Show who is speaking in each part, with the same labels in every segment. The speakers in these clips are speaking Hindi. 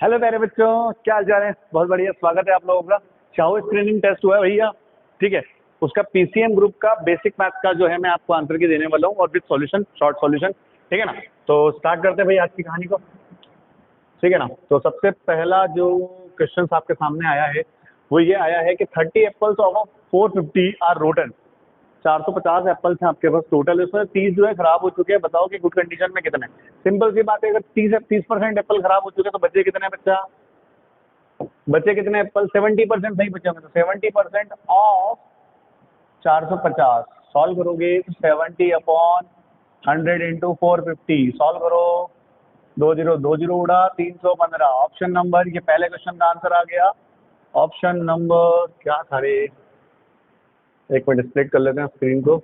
Speaker 1: हेलो प्यारे बच्चों, क्या हाल चाल है। बहुत बढ़िया, स्वागत है आप लोगों का। चाहो स्क्रीनिंग टेस्ट हुआ है भैया, ठीक है। उसका पीसीएम ग्रुप का बेसिक मैथ्स का जो है मैं आपको आंसर की देने वाला हूँ और विद सॉल्यूशन, शॉर्ट सॉल्यूशन, ठीक है ना। तो स्टार्ट करते हैं भाई आज की कहानी को, ठीक है ना। तो सबसे पहला जो क्वेश्चन आपके सामने आया है वो ये आया है कि 30 apples of 450 are rotten. 450 apples हैं आपके पास टोटल, उसमें 30 जो है खराब हो चुके हैं। बताओ कि गुड कंडीशन में कितने। सिंपल सी बात है, अगर 30% एप्पल खराब हो चुके हैं तो बचे कितने बच्चा, बचे कितने एप्पल। 70% सही बचे होंगे। तो 70% ऑफ 450 सॉल्व करोगे तो 70/100 इंटू 450 सॉल्व करो। 20 उड़ा, 315। ऑप्शन नंबर, ये पहले क्वेश्चन का आंसर आ गया। ऑप्शन नंबर क्या था रे, एक मिनट स्प्लिट कर लेते हैं स्क्रीन को।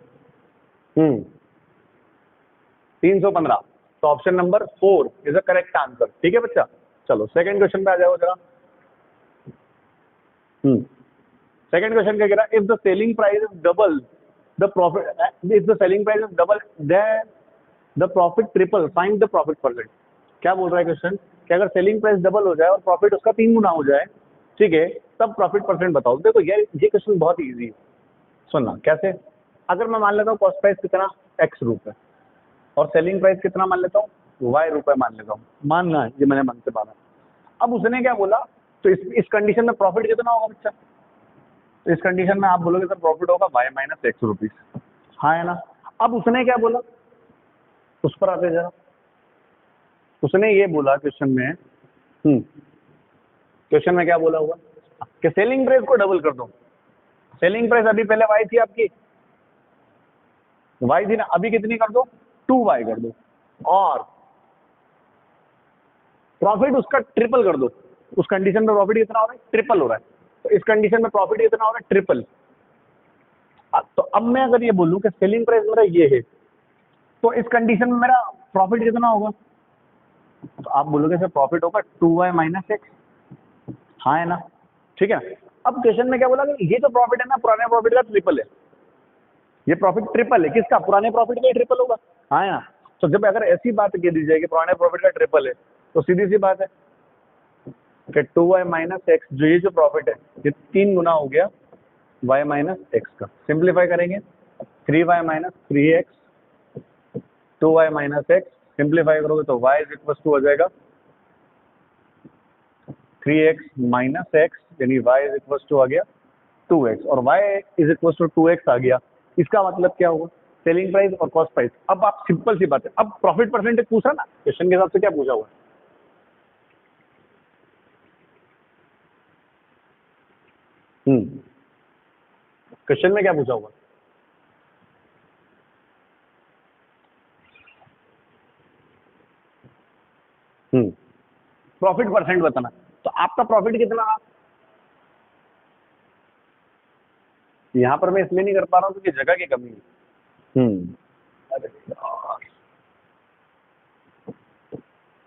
Speaker 1: 315। तो option number 4 is a correct answer, ठीक है बच्चा। चलो सेकंड क्वेश्चन पे आ जाओ जरा। सेकंड क्वेश्चन क्या कह रहा है, if the selling price is double the profit, if the selling price is double then the profit triple, find the profit percent. क्या बोल रहा है क्वेश्चन कि अगर सेलिंग प्राइस डबल हो जाए और प्रॉफिट उसका 3 गुना हो जाए, ठीक है, तब प्रॉफिट परसेंट बताओ। देखो यार ये क्वेश्चन बहुत इजी है, सुनना कैसे। अगर मैं मान लेता हूँ कॉस्ट प्राइस कितना x रुपए और सेलिंग प्राइस कितना मान लेता हूँ y रुपए मान लेता हूँ, मानना है ये मैंने मन से माना। अब उसने क्या बोला, तो इस कंडीशन में प्रॉफिट कितना होगा बच्चा। तो इस कंडीशन में आप बोलोगे सर प्रॉफिट होगा y माइनस एक्स रुपीज, हाँ है ना। अब उसने क्या बोला, उस पर आते जरा। उसने ये बोला क्वेश्चन में, क्वेश्चन में क्या बोला हुआ कि सेलिंग प्राइस को डबल कर दो। सेलिंग प्राइस अभी पहले y थी आपकी, y थी ना, अभी कितनी कर दो, 2y कर दो। और प्रॉफिट उसका ट्रिपल कर दो। उस कंडीशन में प्रॉफिट कितना हो रहा है, ट्रिपल हो रहा है। तो इस कंडीशन में प्रॉफिट कितना हो रहा है, ट्रिपल। तो अब मैं अगर ये बोलूं कि सेलिंग प्राइस मेरा ये है, तो इस कंडीशन में मेरा प्रॉफिट कितना होगा। तो आप बोलोगे सर प्रॉफिट होगा 2y माइनस एक्स, हाँ है ना, ठीक है। अब क्वेश्चन में क्या बोला कि ये जो प्रॉफिट है ना पुराने प्रॉफिट का ट्रिपल है। ये प्रॉफिट ट्रिपल है किसका, पुराने प्रॉफिट का ही ट्रिपल होगा, हाँ है ना। तो जब अगर ऐसी बात कह दी जाए कि पुराने प्रॉफिट का ट्रिपल है, तो सीधी सी बात है कि 2y माइनस एक्स, जो ये जो प्रॉफिट है ये 3 गुना हो गया y माइनस एक्स का। सिंप्लीफाई करेंगे 3y minus 3x, 2y minus x. Simplify करोगे तो y इज इक्वल टू हो जाएगा 3x माइनस एक्स, यानी y इज इक्वल टू आ गया 2x, और y is equal to 2x आ गया। इसका मतलब क्या होगा, सेलिंग प्राइस और कॉस्ट प्राइस। अब आप सिंपल सी बात है, अब प्रॉफिट परसेंटेज पूछा ना, क्वेश्चन के हिसाब से क्या पूछा हुआ। क्वेश्चन में क्या पूछा हुआ, प्रॉफिट परसेंट बताना। तो आपका प्रॉफिट कितना, यहाँ पर मैं इसलिए नहीं कर पा रहा हूँ क्योंकि जगह की कमी है। अरे यार,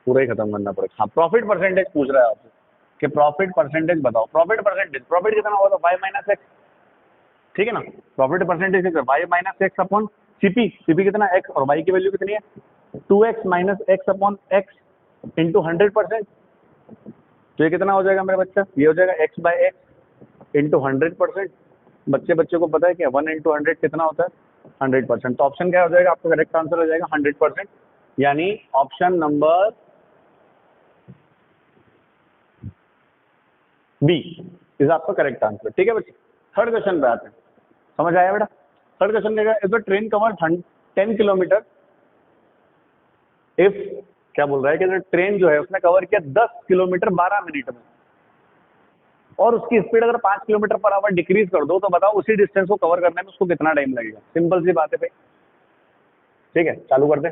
Speaker 1: पूरा ही खत्म करना पड़ेगा। हाँ, प्रॉफिट परसेंटेज पूछ रहा है आपसे कि प्रॉफिट परसेंटेज बताओ। प्रॉफिट परसेंटेज, प्रॉफिट कितना होगा, वाई माइनस एक्स, ठीक है ना। Profit percentage Y minus X upon CP, CP कितना एक्स, और वाई की वैल्यू कितनी है 2x minus X upon X into 100%। तो ये कितना हो जाएगा मेरा बच्चा, ये हो जाएगा x बाय एक्स इंटू 100%। बच्चे को पता है कि 1 इंटू 100 कितना होता है 100%। तो ऑप्शन क्या हो जाएगा आपका, करेक्ट आंसर हो जाएगा 100%, यानी ऑप्शन नंबर बी इज आपका करेक्ट आंसर, ठीक है बच्चे। थर्ड क्वेश्चन पे आते हैं, समझ आया बेटा। थर्ड क्वेश्चन देगा, if the train cover 10 kilometre, if, क्या बोल रहा है कि ट्रेन जो है उसने कवर किया 10 किलोमीटर 12 मिनट में, और उसकी स्पीड अगर 5 किलोमीटर पर आवर डिक्रीज कर दो, तो बताओ उसी डिस्टेंस को कवर करने में उसको कितना टाइम लगेगा। सिंपल सी बात है भाई, ठीक है, चालू कर दे।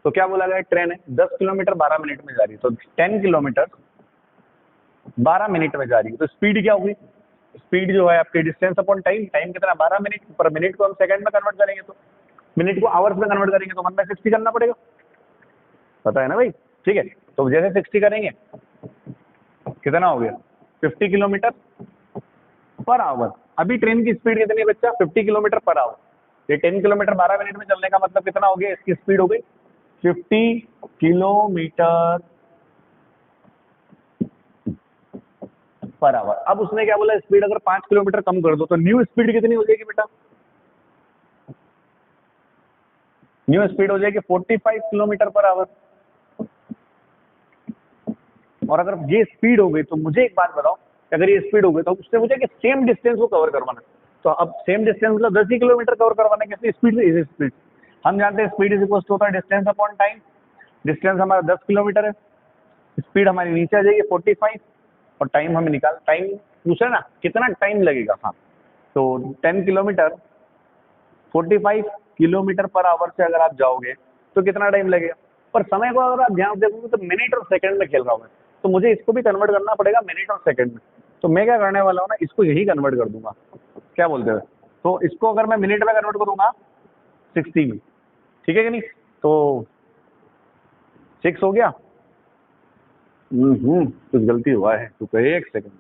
Speaker 1: तो क्या बोला गया, ट्रेन है 10 किलोमीटर 12 मिनट में जा रही है, तो 10 किलोमीटर 12 मिनट में जा रही है, तो स्पीड क्या होगी, स्पीड जो है आपकी डिस्टेंस अपॉन टाइम, टाइम कितना 12 मिनट, पर मिनट को हम सेकंड में कन्वर्ट करेंगे, तो मिनट को आवर्स में कन्वर्ट करेंगे तो 1/60 करना पड़ेगा, पता है ना भाई, ठीक है। तो जैसे 60 करेंगे कितना हो गया 50 किलोमीटर पर आवर। अभी ट्रेन की स्पीड कितनी है बच्चा, 50 किलोमीटर पर आवर, ये 10 किलोमीटर 12 मिनट में चलने का मतलब कितना हो गया, इसकी स्पीड हो गई 50 किलोमीटर पर आवर। अब उसने क्या बोला, स्पीड अगर 5 किलोमीटर कम कर दो तो न्यू स्पीड कितनी हो जाएगी बेटा, न्यू स्पीड हो जाएगी 45 किलोमीटर पर आवर। और अगर ये स्पीड हो गई तो मुझे एक बात बताओ, अगर ये स्पीड हो गई तो उसने मुझे कि सेम डिस्टेंस को कवर करवाना, तो अब सेम डिस्टेंस मतलब 10 ही किलोमीटर कवर करवाना, कैसे स्पीड से इज स्पीड। हम जानते हैं स्पीड इज इक्वल टू होता है डिस्टेंस अपॉन टाइम, डिस्टेंस हमारा 10 किलोमीटर है, स्पीड हमारी नीचे आ जाएगी 45 और टाइम हमें निकाल, टाइम पूछा ना कितना टाइम लगेगा। हाँ तो 10 किलोमीटर 45 किलोमीटर पर आवर से अगर आप जाओगे तो कितना टाइम लगेगा, पर समय को अगर आप ध्यान से देखोगे तो मिनट और सेकंड में खेल रहा हूँ मैं, तो मुझे इसको भी कन्वर्ट करना पड़ेगा मिनट और सेकंड में। तो मैं क्या करने वाला हूँ ना, इसको यही कन्वर्ट कर दूंगा, क्या बोलते हो, तो इसको अगर मैं मिनट में कन्वर्ट करूंगा 60 में, ठीक है कि नहीं, तो 6 हो गया। कुछ गलती हुआ है तो कहे, एक सेकंड।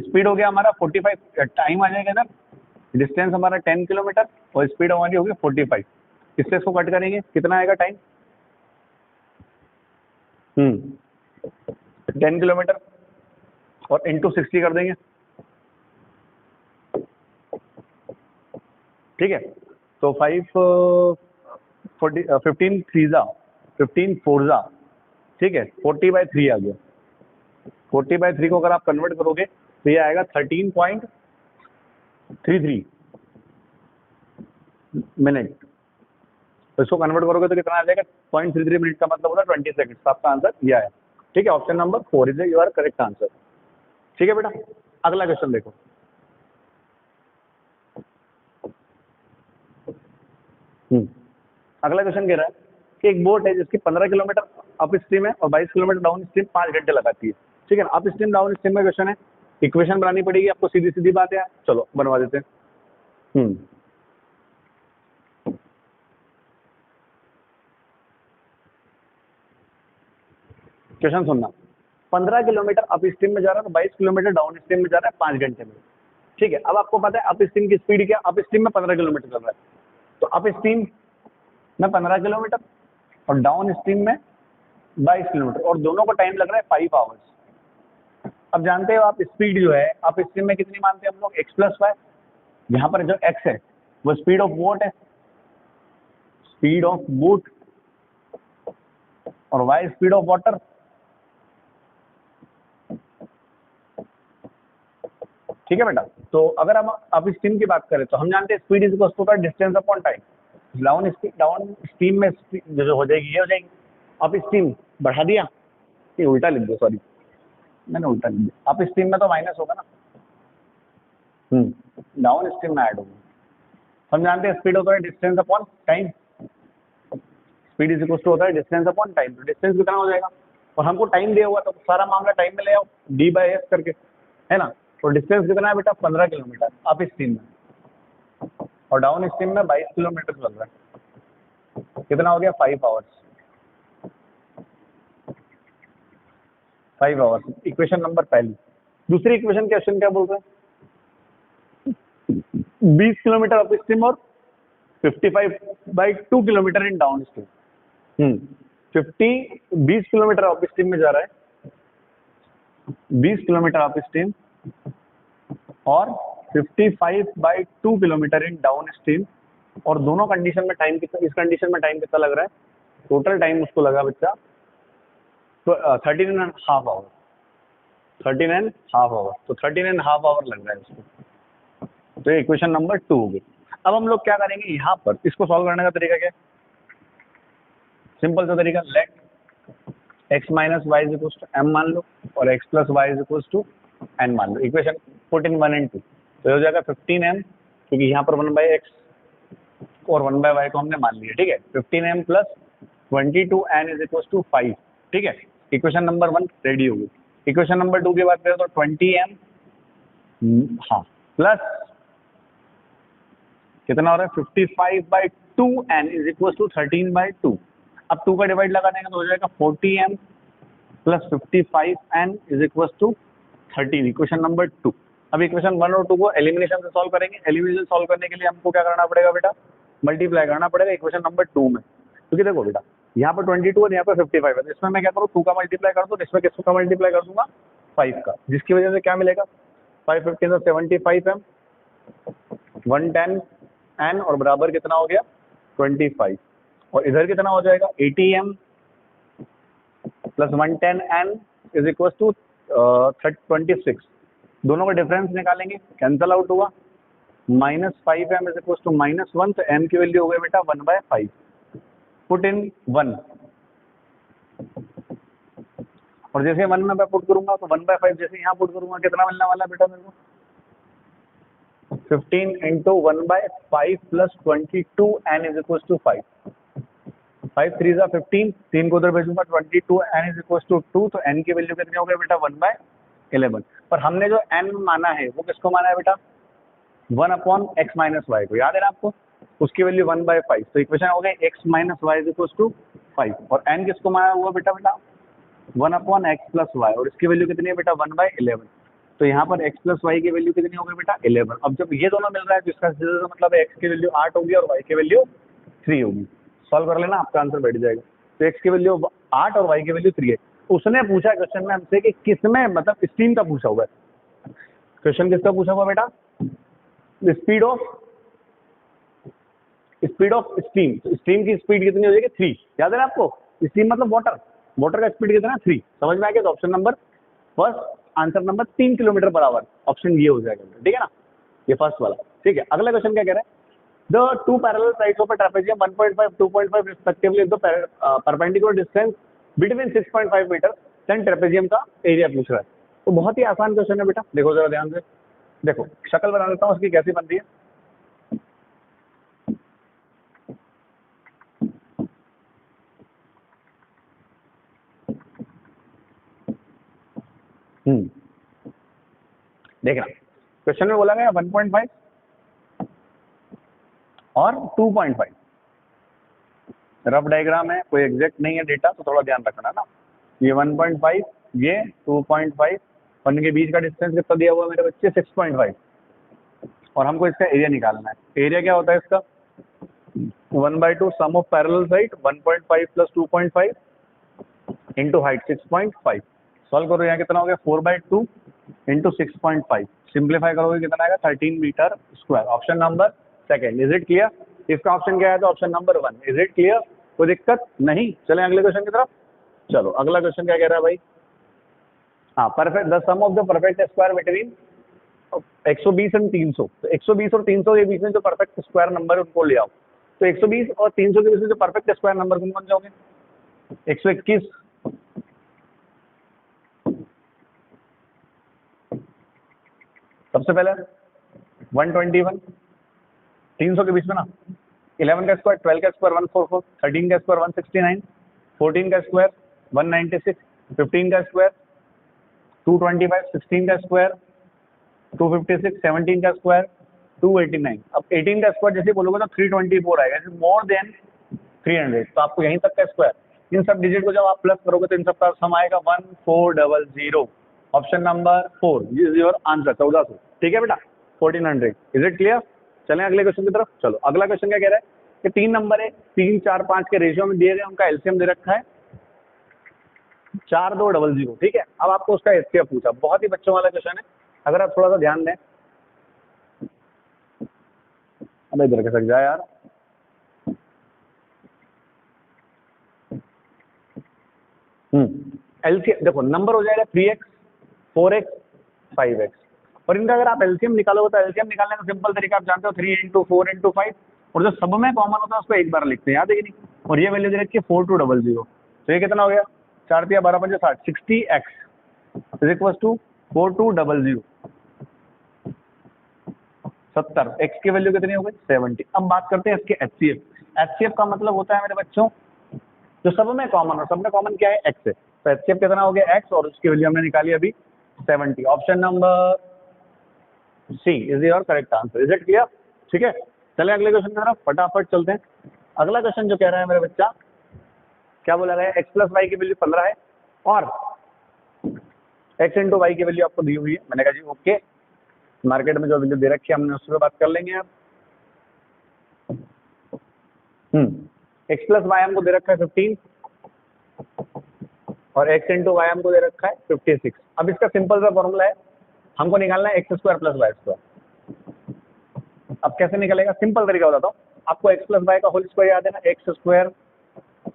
Speaker 1: स्पीड हो गया हमारा 45, टाइम आ जाएगा ना, डिस्टेंस हमारा 10 किलोमीटर और स्पीड हमारी होगी 45, इससे इसको कट करेंगे कितना आएगा टाइम, 10 किलोमीटर और इंटू 60 कर देंगे, ठीक है, तो 15 थ्रीजा 15 फोरजा, ठीक है, 40/3 आ गया। 40/3 को अगर आप कन्वर्ट करोगे तो ये आएगा 13.33 मिनट, तो इसको कन्वर्ट करोगे तो कितना आ जाएगा, 0.33 मिनट का मतलब होगा 20 सेकंड। आपका आंसर ये आया, ठीक है, option number 4 is your correct answer. ठीक है बेटा, अगला क्वेश्चन देखो। अगला क्वेश्चन कह रहा है कि एक बोट है जिसकी 15 किलोमीटर अप स्ट्रीम है और 22 किलोमीटर डाउन स्ट्रीम 5 घंटे लगाती है, ठीक है ना। अप स्ट्रीम डाउन स्ट्रीम में क्वेश्चन है, इक्वेशन बनानी पड़ेगी आपको, सीधी सीधी बात है, चलो बनवा देते हैं। क्वेश्चन सुनना, 15 किलोमीटर अप स्ट्रीम में जा रहा है, 22 किलोमीटर डाउन स्ट्रीम में जा रहा है 5 घंटे में, ठीक है। अब आपको पता है अप स्ट्रीम की स्पीड क्या, अप स्ट्रीम में 15 किलोमीटर चल रहा है, तो अप स्ट्रीम में 15 किलोमीटर और डाउन स्ट्रीम में 22 किलोमीटर और दोनों को टाइम लग रहा है 5 आवर्स। अब जानते हो आप स्पीड जो है अप स्ट्रीम में कितनी मानते हैं हम लोग, x + y, यहाँ पर जो x है वो स्पीड ऑफ बोट है, स्पीड ऑफ बोट, और y स्पीड ऑफ वाटर, ठीक है बेटा। तो अगर हम अप स्ट्रीम की बात करें तो हम जानते हैं speed is equal to distance upon time, downstream में जो हो जाएगी ये हो जाएगी, अप स्ट्रीम बढ़ा दिया, ये उल्टा लिख दो, सॉरी मैंने उल्टा लिख दिया, अप स्ट्रीम में तो माइनस होगा ना, डाउन स्ट्रीम में ऐड होगा। हम जानते हैं स्पीड होता है distance upon time, speed is equal to होता है डिस्टेंस अपॉन टाइम, तो डिस्टेंस कितना हो जाएगा, और हमको टाइम दिया हुआ तो सारा मामला टाइम में ले आओ, d/s करके, है ना। तो डिस्टेंस कितना है बेटा, 15 किलोमीटर अप स्ट्रीम में, और डाउन स्ट्रीम में 22 किलोमीटर चल रहा है, कितना हो गया 5 आवर्स, 5 आवर्स। इक्वेशन नंबर पहली। दूसरी इक्वेशन क्वेश्चन क्या बोल रहे हैं, 20 किलोमीटर अप स्ट्रीम और 55/2 किलोमीटर इन down stream. 20 kilometre up stream में जा रहा है, 20 किलोमीटर अप स्ट्रीम और 55/2 किलोमीटर इन डाउन स्ट्रीम, और दोनों कंडीशन में टाइम कितना, इस कंडीशन में टाइम कितना लग रहा है, टोटल टाइम उसको लगा बच्चा तो 13.5 आवर, 13.5 आवर, तो 13.5 आवर लग रहा है उसको। तो इक्वेशन नंबर 2 हो गई। अब हम लोग क्या करेंगे, यहाँ पर इसको सॉल्व करने का तरीका क्या है, सिंपल सा तरीका, लेट x - y = m मान लो और x + y = n मान लो, इक्वेशन 14 1 and 2, तो हो जाएगा 15m, क्योंकि यहाँ पर 1/x और 1/y को हमने मान लिया, ठीक है, 15m + 22n = 5, ठीक है। इक्वेशन नंबर 1 रेडी हो गई। इक्वेशन नंबर 2 की बात करें तो 20m, हाँ, प्लस कितना हो रहा है 55/2n = 13/2, अब 2 का डिवाइड लगा देंगे तो हो जाएगा 40m + 55n = 13, इक्वेशन नंबर 2। अब इक्वेशन 1 और 2 को एलिमिनेशन से सॉल्व करेंगे। एलिमिनेशन सॉल्व करने के लिए हमको क्या करना पड़ेगा बेटा, मल्टीप्लाई करना पड़ेगा इक्वेशन नंबर 2 में। क्योंकि देखो बेटा यहाँ पर 22 और यहाँ पर 55 है, तो इसमें मैं क्या करूँ 2 का मल्टीप्लाई कर दूँ, इसमें किसका मल्टीप्लाई कर दूंगा 5 का, जिसकी वजह से क्या मिलेगा 5 15 75 एम 110 एन और बराबर कितना हो गया 25, और इधर कितना हो जाएगा 80 M plus 110 N is equal to 26। दोनों का डिफरेंस निकालेंगे, कैंसल आउट हुआ, -5 एम इज इक्वल टू -1, तो एम की वैल्यू हो गई बेटा 1/5। पुट इन 1, और जैसे 1 में मैं पुट करूंगा तो 1/5 जैसे यहाँ पुट करूंगा कितना मिलने वाला है बेटा मेरे को 15 into 1/5 plus 22 N is equal to 5, 5 3 जा 15, 3 को उधर भेजूंगा 22 एन इज इक्वल टू 2, तो एन की वैल्यू कितनी हो गई बेटा 1/11। पर हमने जो एन माना है वो किसको माना है बेटा 1/x माइनस वाई को, याद है ना आपको, उसकी वैल्यू 1/5, तो इक्वेशन हो गई x minus Y is equal to 5, और n किसको माना हुआ बेटा 1/x प्लस वाई, और इसकी वैल्यू कितनी है बेटा 1/11, तो यहाँ पर x प्लस वाई की वैल्यू कितनी हो गई बेटा 11। अब जब ये दोनों मिल रहा है तो इसका सीधा मतलब है x की वैल्यू 8 होगी और y की वैल्यू 3 होगी। सॉल्व कर लेना, आपका आंसर बैठ जाएगा। तो x की वैल्यू 8 और y की वैल्यू 3 है। उसने पूछा क्वेश्चन में हमसे कि किसमें, मतलब स्टीम का पूछा हुआ है, क्वेश्चन किसका पूछा हुआ बेटा स्पीड ऑफ स्टीम। तो स्टीम की स्पीड कितनी हो जाएगी 3, याद है ना आपको, स्टीम मतलब वाटर का स्पीड कितना 3, समझ में आ गया। तो option number first, answer number 3 kilometre per hour, option ये हो जाएगा, ठीक है ना, ये फर्स्ट वाला। ठीक है, अगला क्वेश्चन क्या कह रहा है, the two parallel sides of a trapezium 1.5 2.5 respectively the perpendicular distance between 6.5 metre, then trapezium का एरिया पूछ रहा है। तो बहुत ही आसान क्वेश्चन है बेटा, देखो जरा ध्यान से, देखो शक्ल बना देता हूँ उसकी कैसी बनती है। देखना, क्वेश्चन में बोला गया 1.5 और 2.5, रफ डायग्राम है, कोई एग्जैक्ट नहीं है डेटा, तो थोड़ा ध्यान रखना ना। ये 1.5, ये 2.5, और इनके बीच का डिस्टेंस कितना दिया हुआ है मेरे बच्चे 6.5, और हमको इसका एरिया निकालना है। एरिया क्या होता है इसका 1/2 sum of parallel side 1.5 plus 2.5 into height 6.5। Solve करो, यहाँ कितना हो गया 4/2 इंटू 6.5, सिंप्लीफाई करोगे कितना आएगा 13 metre square. Option number second, is it clear. इसका ऑप्शन क्या है तो option number 1, is it clear, कोई दिक्कत नहीं। चलें अगले क्वेश्चन की तरफ। चलो अगला क्वेश्चन क्या कह रहा है भाई, हाँ perfect the sum of the perfect square between 120 and 300। तो 120 और 300 के बीच में जो परफेक्ट स्क्वायर नंबर है उनको ले आओ। तो 120 और 300 के बीच में जो परफेक्ट स्क्वायर नंबर कौन बन जाओगे 121, सबसे पहले 121, 300 के बीच में ना 11 का स्क्वायर 12 का स्क्वायर 144, 13 का स्क्वायर 169, 14 का स्क्वायर 196, 15 का स्क्वायर 225, 16 का स्क्वायर 256, 17 का स्क्वायर 289। अब 18 का स्क्वायर जैसे बोलोगे तो 324 आएगा, मोर देन 300, तो आपको यहीं तक का स्क्वायर। इन सब डिजिट को जब आप प्लस करोगे तो इन सब का सम आएगा 1400। Option number 4 is your answer, 1400। ठीक है बेटा 1400, इज इट क्लियर। चलें अगले क्वेश्चन की तरफ। चलो अगला क्वेश्चन क्या कह रहा है कि 3 नंबर है 3 4 5 के रेशियो में दिए गए, उनका एलसीएम दे रखा है 4200। ठीक है, अब आपको उसका एचसीएफ पूछा, बहुत ही बच्चों वाला क्वेश्चन है, अगर आप थोड़ा सा ध्यान दें। अब इधर के सक जाए यार, एलसीएम देखो नंबर हो जाएगा 3x 4x 5x, और इनका अगर आप एलसीएम निकालोगे तो एलसीएम निकालने का सिंपल तरीका आप जानते हो 3 इंटू 4 इंटू 5, और जो सब में कॉमन होता है उसको एक बार लिखते हैं, याद है कि नहीं। और ये वैल्यू दे रखी है 4200, तो ये कितना हो गया 4 × 12 × 60, 60x is equal to 4200, 70, x की वैल्यू कितनी हो गई 70। अब बात करते हैं इसके एचसीएफ। एचसीएफ का मतलब होता है मेरे बच्चों जो सब में कॉमन, और सब में कॉमन क्या है x है, तो एचसीएफ कितना हो गया x, और उसकी वैल्यू हमने निकाली अभी 70। Option number C is your correct answer, is it clear. ठीक है, चले अगले क्वेश्चन की तरफ फटाफट चलते हैं। अगला क्वेश्चन जो कह रहा है मेरे बच्चा, क्या बोला गया x प्लस वाई की वैल्यू 15 है और x इंटू वाई की वैल्यू आपको दी हुई है। मैंने कहा जी ओके, मार्केट में जो वैल्यू दे रखी है हमने उस पर बात कर लेंगे आप। एक्स प्लस वाई हमको दे रखा है 15 और एक्स इंटू वाई हमको दे रखा है 56। अब इसका सिंपल सा फॉर्मूला है, हमको निकालना है X square plus Y square. अब कैसे निकलेगा, सिंपल तरीका बताता हूँ आपको। एक्स प्लस वाई का होल स्क्वायर याद है ना, X square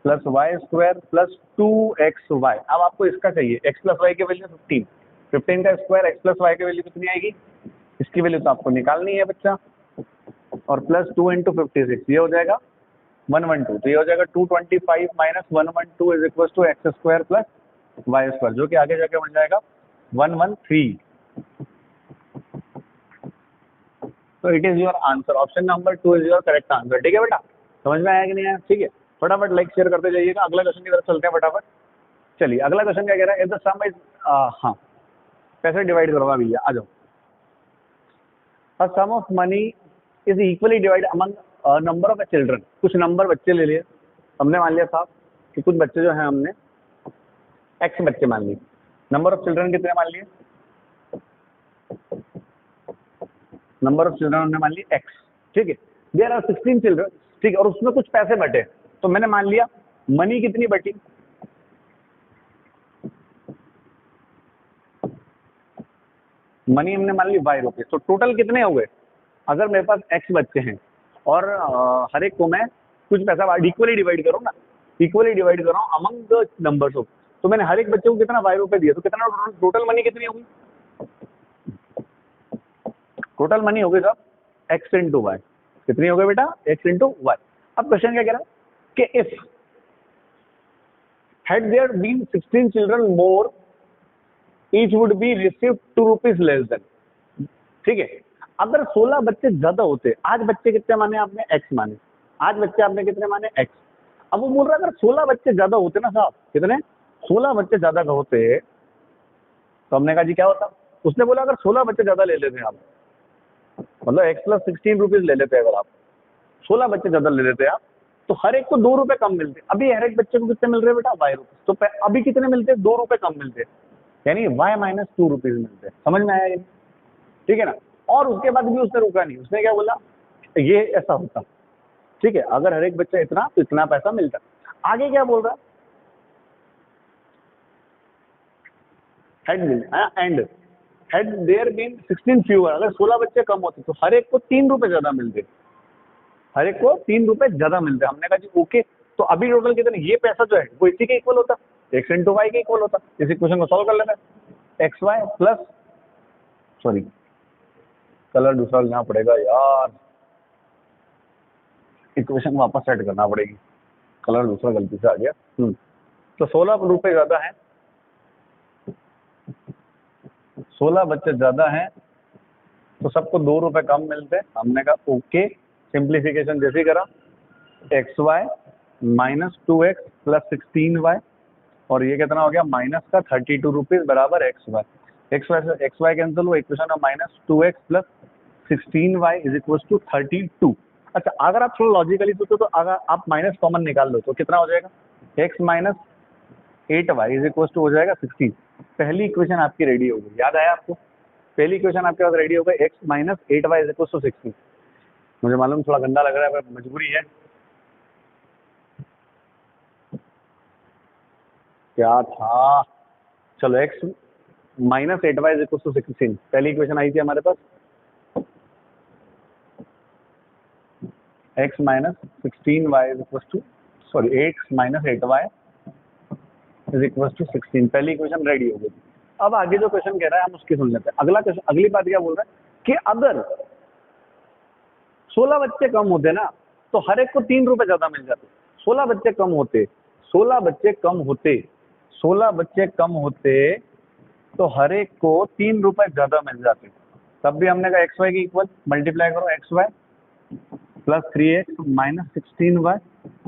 Speaker 1: plus Y square plus 2xy। अब आपको इसका चाहिए, एक्स प्लस वाई की वैल्यू 15, 15 का स्क्वायर एक्स प्लस वाई की वैल्यू कितनी आएगी, इसकी वैल्यू तो आपको निकालनी है बच्चा, और प्लस 2 इंटू 56 ये हो जाएगा 112, तो ये हो जाएगा 225 minus 112 is equal to X square plus Y square, जो कि आगे जाके बन जाएगा 113। तो it is your answer, option number 2 is your correct answer. ठीक है बेटा, समझ में आया कि नहीं आया? ठीक है, फटाफट लाइक शेयर करते जाइएगा। अगला क्वेश्चन की तरफ चलते हैं फटाफट। चलिए अगला क्वेश्चन क्या कह रहा है, इज द सम इज, हाँ कैसे डिवाइड करूंगा भैया, आ जाओ। A sum of money is equally divide among number of children. कुछ नंबर बच्चे ले लिए हमने, मान लिया साहब कि कुछ बच्चे जो हैं हमने एक्स बच्चे मान लिए, नंबर ऑफ चिल्ड्रन कितने मान लिए, नंबर ऑफ चिल्ड्रन हमने मान लिए एक्स। ठीक है, देयर आर 16 चिल्ड्रन। ठीक है, और उसमें कुछ पैसे बटे, तो मैंने मान लिया मनी कितनी बटी, मनी हमने मान ली वाई रुपीज। तो टोटल कितने हो गए, अगर मेरे पास एक्स बच्चे हैं और हर एक को मैं कुछ पैसा इक्वली डिवाइड करूँ ना, इक्वली डिवाइड कर रहा हूँ अमंग द नंबर्स ऑफ, तो मैंने हर एक बच्चे को कितना वाई रुपए दिया, तो कितना टोटल मनी कितनी होगी, टोटल मनी हो गई साहब एक्स इंटू वाई। कितनी हो गई बेटा, एक्स इंटू वाई। अब क्वेश्चन क्या कह रहा है कि if had there been 16 children more, each would be received 2 rupees less than। ठीक है, अगर 16 बच्चे ज्यादा होते, आज बच्चे कितने माने आपने, एक्स माने, आज बच्चे आपने कितने माने, एक्स। अब वो बोल रहा है अगर 16 बच्चे ज्यादा होते ना साहब, कितने, 16 बच्चे ज्यादा होते, तो हमने कहा जी क्या होता, उसने बोला अगर 16 बच्चे ज्यादा ले लेते आप, मतलब एक्स प्लस 16 रुपीज ले लेते अगर आप, 16 बच्चे ज्यादा ले लेते आप, तो हर एक को 2 रुपए कम मिलते। अभी हर एक बच्चे को कितने मिल रहे हैं बेटा, वाई रुपीज, तो अभी कितने मिलते हैं, 2 रुपए कम मिलते, यानी वाई माइनस 2 रुपीज मिलते। समझ में आया, ठीक है ना। और उसके बाद भी उसने रुका नहीं, उसने क्या बोला, ये ऐसा होता, ठीक है, अगर हर एक बच्चा इतना तो इतना पैसा मिलता। आगे क्या बोल रहा है, and had there been 16 fewer, अगर 16 बच्चे कम होते तो हर एक को 3 रुपए ज्यादा मिलते, हर एक को 3 रुपए ज्यादा मिलते। हमने कहा जी ओके, तो अभी टोटल कितने, ये पैसा जो है वो इसी के इक्वल होता, एक्स इंटू वाई के इक्वल होता। इस इक्वेशन को सॉल्व कर लेना, X Y plus, sorry colour दूसरा लेना पड़ेगा यार, इक्वेशन वापस सेट करना पड़ेगी, कलर दूसरा गलती से आ गया। तो 16 रुपए ज्यादा है, 16 बच्चे ज्यादा हैं तो सबको 2 रुपए कम मिलते। हमने कहा ओके, सिंप्लीफिकेशन जैसे करा, x Y minus 2x plus 16y, और ये कितना हो गया, माइनस का 32 रुपीज बराबर X Y. X Y cancel हुआ, इक्वेशन में minus 2x plus 16y is equal to 32। अच्छा, अगर आप थोड़ा लॉजिकली सोचो तो अगर आप माइनस कॉमन निकाल लो तो कितना हो जाएगा, x minus 8y is equal to हो जाएगा 16। पहली इक्वेशन आपकी रेडी हो गई, याद आया आपको, पहली इक्वेशन आपके पास रेडी हो गई, x minus 8y is equal to 16। मुझे मालूम थोड़ा गंदा लग रहा है पर मजबूरी है, क्या था, चलो x minus 8y is equal to 16 पहली इक्वेशन आई थी हमारे पास, x minus 16y is equal to, sorry x minus 8y is equal to 16, पहली इक्वेशन रेडी हो गई। अब आगे जो क्वेश्चन कह रहा है हम उसकी सुन लेते हैं। अगला क्वेश्चन, अगली बात क्या बोल रहा है कि अगर 16 बच्चे कम होते ना तो हर एक को 3 रुपए ज्यादा मिल जाते। 16 बच्चे कम होते, 16 बच्चे कम होते, 16 बच्चे कम होते तो हर एक को 3 रुपए ज्यादा मिल जाते। तब भी हमने कहा एक्स वाई की इक्वल, मल्टीप्लाई करो X Y plus 3x minus 16y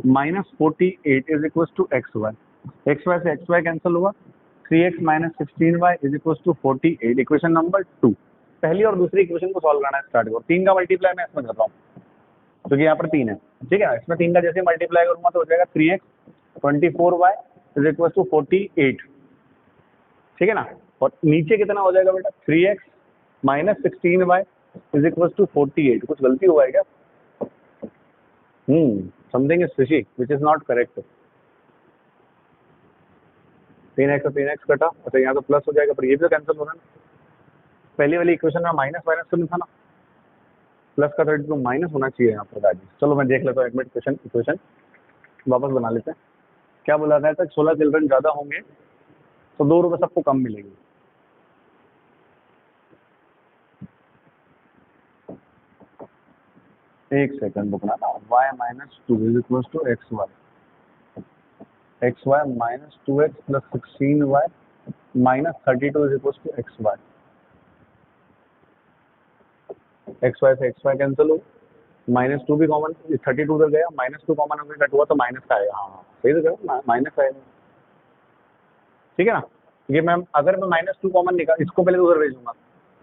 Speaker 1: minus 48 is equal to X Y. X Y से एक्स वाई कैंसिल हुआ, 3x minus 16y is equal to 48। Equation number 2, पहली और दूसरी इक्वेशन को सॉल्व करना स्टार्ट करो। 3 का मल्टीप्लाई मैं इसमें कर रहा हूँ क्योंकि यहाँ पर 3 है, ठीक है। इसमें 3 का जैसे मल्टीप्लाई करूंगा तो हो जाएगा 3x 24y is equal to 48, ठीक है ना। और नीचे कितना हो जाएगा बेटा, 3x -16y is equal to 48। कुछ गलती हुआ है क्या? Something is fishy which is not correct. 3x और 3x कटा, अच्छा यहाँ तो प्लस हो जाएगा, पर ये भी तो कैंसिल हो रहा है ना। पहली वाली इक्वेशन में माइनस माइनस तो नहीं था ना, प्लस का 32 माइनस होना चाहिए यहाँ पर दादी। चलो मैं देख लेता हूँ एक मिनट, इक्वेशन वापस बना लेते हैं। क्या बोला था? 16 चिल्ड्रन ज़्यादा होंगे तो 2 रुपये सबको कम मिलेगी। एक सेकंड रुकना ना। y minus 2 is equal to X Y minus 2x plus 16y minus 32 is equal to X Y से एक्स वाई कैंसिल हो, -2 भी कॉमन, 32 उधर गया, -2 कॉमन होकर कट हुआ तो माइनस का आएगा। हाँ सही तो करो, माइनस आएगा, ठीक है ना। ये मैम अगर मैं -2 कॉमन निकाल, इसको पहले उधर भेजूंगा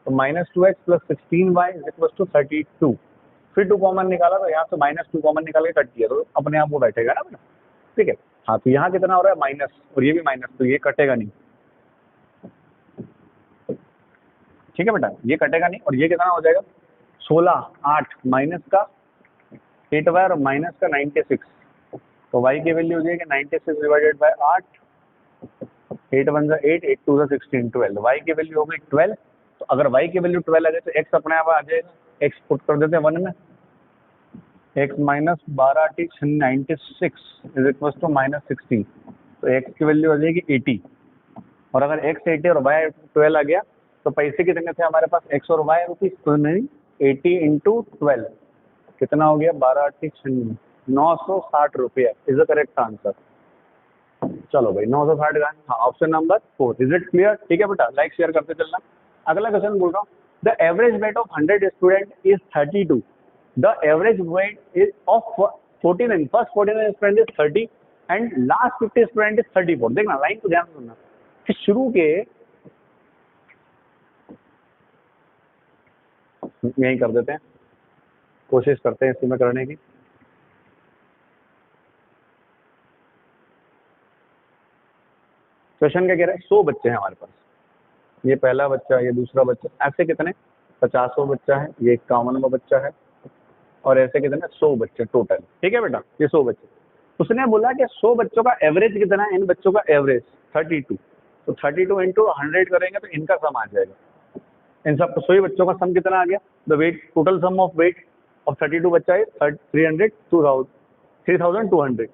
Speaker 1: तो -2x plus 16y is equal to 32, फिर 2 कॉमन निकाला तो यहाँ से -2 कॉमन निकाल के कट किया तो अपने आप वो बैठेगा ना बेटा, ठीक है। हाँ तो यहाँ कितना हो रहा है? माइनस, और ये भी माइनस, तो ये कटेगा नहीं, ठीक है बेटा, ये कटेगा नहीं। और ये कितना हो जाएगा? 16, 8 माइनस का 8y और माइनस का 96, तो y की वैल्यू हो जाएगी 96 डिवाइडेड बाय 8, 8 1 जा 8, 8 2 जा 16, 12, y की वैल्यू हो गई 12। तो अगर y की वैल्यू 12 आ जाए तो x अपने आप आ जाएगा, x पुट कर देते हैं 1 में, x minus 12 96 is equal to -16, तो x की वैल्यू आ जाएगी 80। और अगर x 80 और y 12 आ गया तो पैसे कितने थे हमारे पास? x और y रुपीज, तो नहीं 80 इंटू 12 कितना हो गया? 12 96, 960 रुपये इज द करेक्ट आंसर। चलो भाई 960 का, हाँ option number 4। Is it clear? ठीक है बेटा, लाइक शेयर करते चलना। अगला क्वेश्चन बोल रहा हूँ, the average weight of 100 student is 32, the average weight is of 49, first 49 student is 30 and last 50 student is 34। देखना लाइन को ध्यान से सुनना कि शुरू के यही कर देते हैं, कोशिश करते हैं इसी में करने की। क्वेश्चन क्या कह रहा है? 100 बच्चे हैं हमारे पास, ये पहला बच्चा, ये दूसरा बच्चा, ऐसे कितने 50 बच्चा है, ये 51वां बच्चा है, और ऐसे कितने 100 बच्चे टोटल, ठीक है बेटा, ये 100 बच्चे। उसने बोला कि 100 बच्चों का एवरेज कितना है? इन बच्चों का एवरेज 32, तो 32 इंटू 100 करेंगे तो इनका सम आ जाएगा। इन सब 100 बच्चों का सम कितना आ गया? The weight, total sum of weight of 32 बच्चा है 3200।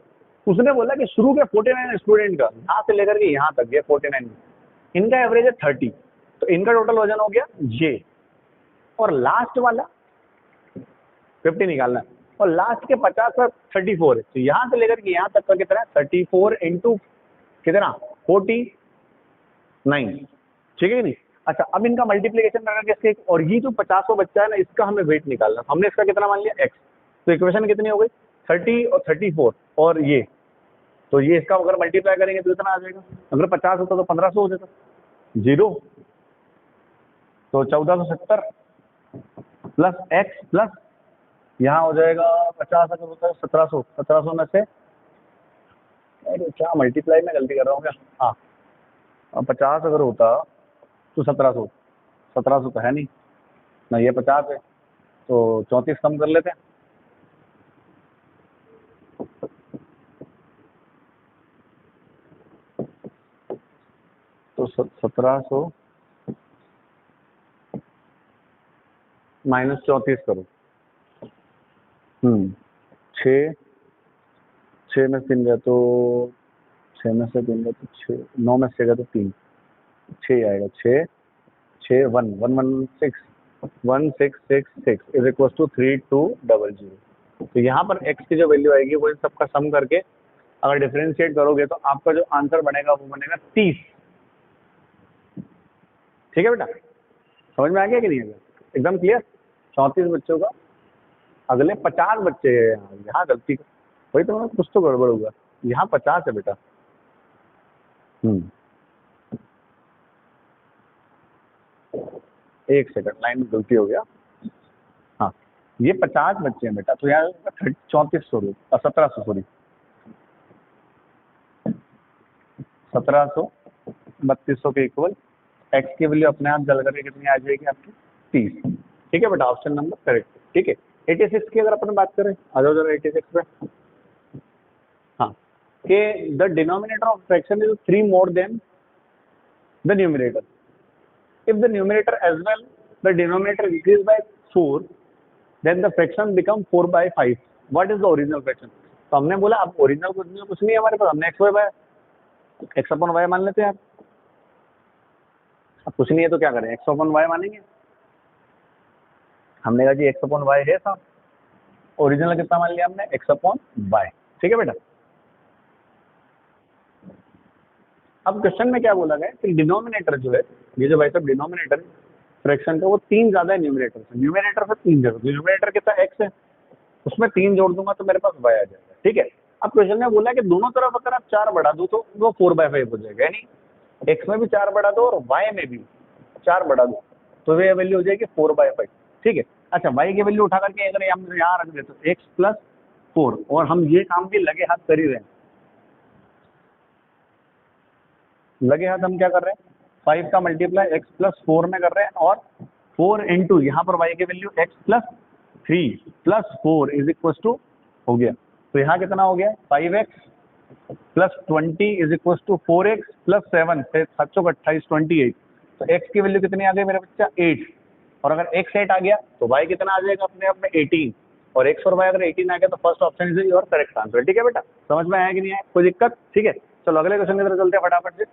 Speaker 1: उसने बोला कि शुरू के 49 स्टूडेंट का, यहाँ से लेकर के यहाँ तक ये 49, इनका एवरेज है 30, तो इनका टोटल वजन हो गया ये, और लास्ट वाला 50 निकालना है, और लास्ट के 50 का 34 है, तो यहाँ से लेकर के यहाँ तक का कितना है? 34 इंटू कितना? 49, ठीक है कि नहीं। अच्छा अब इनका मल्टीप्लीकेशन करके इसके, और ये जो 50 बच्चा है ना, इसका हमें वेट निकालना, हमने इसका कितना मान लिया? x, तो इक्वेशन कितनी हो गई? 30 और 34, और ये, तो ये इसका अगर मल्टीप्लाई करेंगे तो इतना आ जाएगा। अगर 50 होता तो 1500 हो जाता, 0 तो 1470 प्लस x प्लस यहाँ हो जाएगा 50 अगर होता है 1700, 1700 में से, अरे क्या मल्टीप्लाई में गलती कर रहा हूँ क्या? हाँ, अब 50 अगर होता तो 1700, 1700 तो है नहीं ना, ये 50 है तो 34 कम कर लेते हैं, तो 1700 माइनस 34 करो, 6 में से 3 गया तो 6 में से 3 गया तो 6, 9 में से गया तो 3, 6 आएगा, 6 6 1 1 1 6 1666 इज इक्वल टू 3200। तो यहाँ पर x की जो वैल्यू आएगी वो इन सबका सम करके अगर डिफरेंशिएट करोगे तो आपका जो आंसर बनेगा वो बनेगा 30, ठीक है बेटा, समझ में आ गया कि नहीं? एकदम क्लियर। 34 बच्चों का, अगले 50 बच्चे हैं यहाँ गलती, वही तो कुछ तो गड़बड़ होगा, यहाँ 50 है बेटा। एक सेकंड, लाइन में गलती हो गया। हाँ ये 50 बच्चे हैं बेटा, तो यहाँ 3400 1700 सॉरी 1700 3200 के इक्वल, एक्स की वैल्यू अपने आप जल करके कितनी आ जाएगी आपकी? 30। ठीक है बेटा, ऑप्शन नंबर करेक्ट। ठीक है, 86 की अगर अपन बात करें, आ जाओ जरा 86 पे। हाँ, कि the denominator of fraction is 3 more than the numerator. If the numerator as well the denominator increase by 4, then the fraction become 4/5। What is the original fraction? तो हमने बोला अब ओरिजिनल कुछ नहीं है हमारे पास, हमने एक्स अपॉन वाई मान लेते हैं। अब कुछ नहीं है तो क्या करें, एक्स अपॉन वाई मानेंगे। हमने कहा जी एक्स अपॉन वाई है साहब, ओरिजिनल कितना मान लिया हमने, एक्स अपॉन वाई। ठीक है बेटा, अब क्वेश्चन में क्या बोला गया कि डिनोमिनेटर जो है, ये जो भाई साहब डिनोमिनेटर फ्रैक्शन का, वो 3 ज्यादा है न्यूमिनेटर से। न्यूमिनेटर से 3 जोड़, न्यूमिनेटर कितना एक्स है, उसमें 3 जोड़ दूंगा तो मेरे पास वाई आ जाएगा। ठीक है, अब क्वेश्चन में बोला कि दोनों तरफ अगर आप 4 बढ़ा दो तो वो 4/5 हो जाएगा, यानी एक्स में भी 4 बढ़ा दो और वाई में भी 4 बढ़ा दो तो ये वैल्यू हो जाएगी 4/5। ठीक है, अच्छा वाई की वैल्यू उठा करके अगर हम यहाँ रख देते तो एक्स प्लस 4, और हम ये काम भी लगे हाथ कर ही रहे हैं। लगे हाथ हम क्या कर रहे हैं, 5 का मल्टीप्लाई एक्स प्लस 4 में कर रहे हैं, और 4 इंटू यहाँ पर वाई की value X plus 3 plus 4 is equal to हो गया। तो यहाँ कितना हो गया, 5x plus 20 is equal to 4x plus 7, 728 28। तो x की वैल्यू कितनी आ गई मेरे बच्चा, 8। और अगर x 8 आ गया तो y कितना आ जाएगा अपने आप में, 18। और x और y अगर 18 आ गया तो first option is your correct answer. ठीक है बेटा, समझ में आया कि नहीं आया, कोई दिक्कत? ठीक है, चलो अगले क्वेश्चन की तरफ चलते हैं फटाफट से।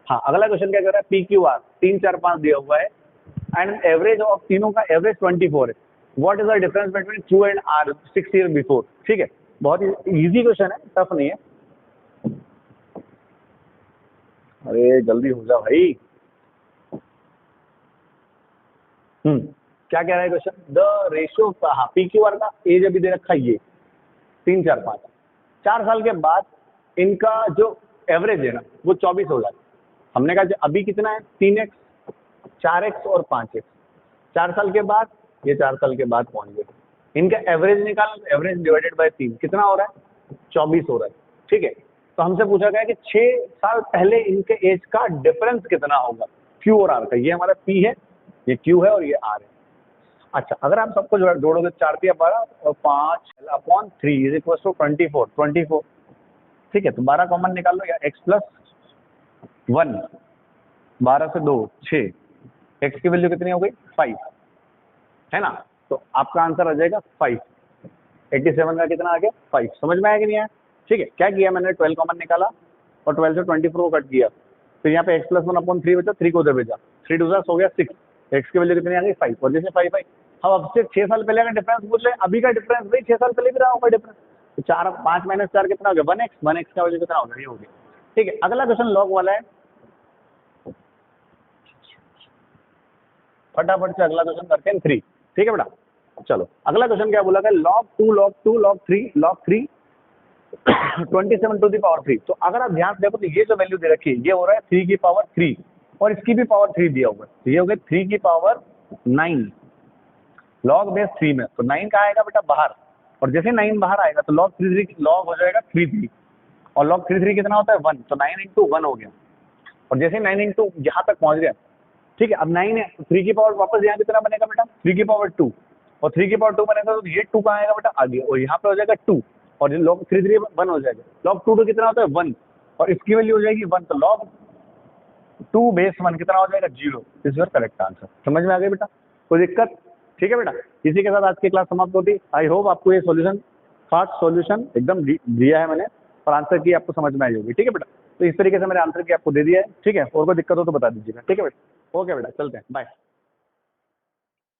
Speaker 1: हाँ, अगला क्वेश्चन क्या कर रहा है, पी क्यू आर 3 4 5 दिया हुआ है एंड एवरेज ऑफ तीनों का एवरेज 24 है। What is the difference between Q and R 6 year before? ठीक है, बहुत इजी क्वेश्चन है, टफ नहीं है। अरे जल्दी हो जा भाई। क्या कह रहा है क्वेश्चन, द रेशियो, हाँ पी क्यू आर का एज अभी दे रखा है ये 3 4 5, 4 साल के बाद इनका जो एवरेज है ना वो 24 हो जाता है। हमने कहा अभी कितना है, 3x 4x और 5x। 4 साल के बाद, ये 4 साल के बाद पहुंच गए, इनका एवरेज निकाल, एवरेज डिवाइडेड बाय 3 कितना हो रहा है, 24 हो रहा है। ठीक है, तो हमसे पूछा गया कि 6 साल पहले इनके एज का डिफरेंस कितना होगा, क्यू और आर का। ये हमारा पी है, ये क्यू है और ये आर है। अच्छा, अगर आप सबको जोड़ोगे 4 3 12 और 5 अपॉन 3 इज इक्वल टू 24। ठीक है, तो 12 कॉमन निकाल लो, या x प्लस 1, 12 से 2 6, x की वैल्यू कितनी हो गई, 5 है ना। तो आपका आंसर आ जाएगा 5। 87 का कितना आ गया, 5। समझ में आया कि नहीं आया? ठीक है, क्या किया मैंने, 12 कॉमन निकाला और 12 से 24 को कट किया, फिर यहाँ पे x प्लस 1 अपॉन 3 बचा, 3 को उधर भेजा, 3 2 हो गया 6, x की वैल्यू कितनी आ गई, 5। और जैसे 5 हम अब से 6 साल पहले का डिफरेंस पूछ ले, अभी का डिफरेंस भाई 6 साल पहले भी रहा होगा डिफरेंस। तो 4 5 माइनस 4 कितना हो गया, 1x का वैल्यू कितना होगा, ये हो गया। ठीक है, अगला क्वेश्चन लॉग वाला है, फटाफट से अगला क्वेश्चन करते हैं 3। ठीक है बेटा, चलो अगला क्वेश्चन क्या बोला गया, log 2 log 2 log 3 27 to the power 3। तो अगर आप ध्यान से देखो तो ये जो वैल्यू दे रखी है ये हो रहा है 3 की पावर 3, और इसकी भी पावर 3 दिया हुआ है, तो ये हो गया 3 की पावर 9 लॉग बेस 3 में। तो 9 कहाँ आएगा बेटा, बाहर, और जैसे 9 बाहर आएगा तो log 3 लॉग हो जाएगा 3 और log 3 कितना होता है 1, तो 9 इंटू 1 हो गया। और जैसे 9 इंटू यहाँ तक पहुंच गया, ठीक है, अब 9 है, 3 की पावर वापस यहाँ कितना बनेगा बेटा, 3 की पावर 2, और 3 की पावर 2 बनेगा तो ये 2 कहाँ आएगा बेटा, आगे, और यहाँ पे हो जाएगा 2, और ये log 3 1 हो जाएगा। log 2 कितना होता है 1, और इसकी वैल्यू हो जाएगी 1, तो log 2 बेस 1 कितना हो जाएगा 0। Is your correct answer. समझ में आ गई बेटा, कोई दिक्कत? ठीक है बेटा, इसी के साथ आज की क्लास समाप्त होती। आई होप आपको ये सॉल्यूशन, फास्ट सॉल्यूशन एकदम दिया है मैंने, और आंसर की आपको समझ में आई होगी। ठीक है बेटा, तो इस तरीके से मैंने आंसर की आपको दे दिया है। ठीक है, और कोई दिक्कत हो तो बता दीजिएगा। ठीक है बेटा, ओके बेटा, चलते हैं, बाय।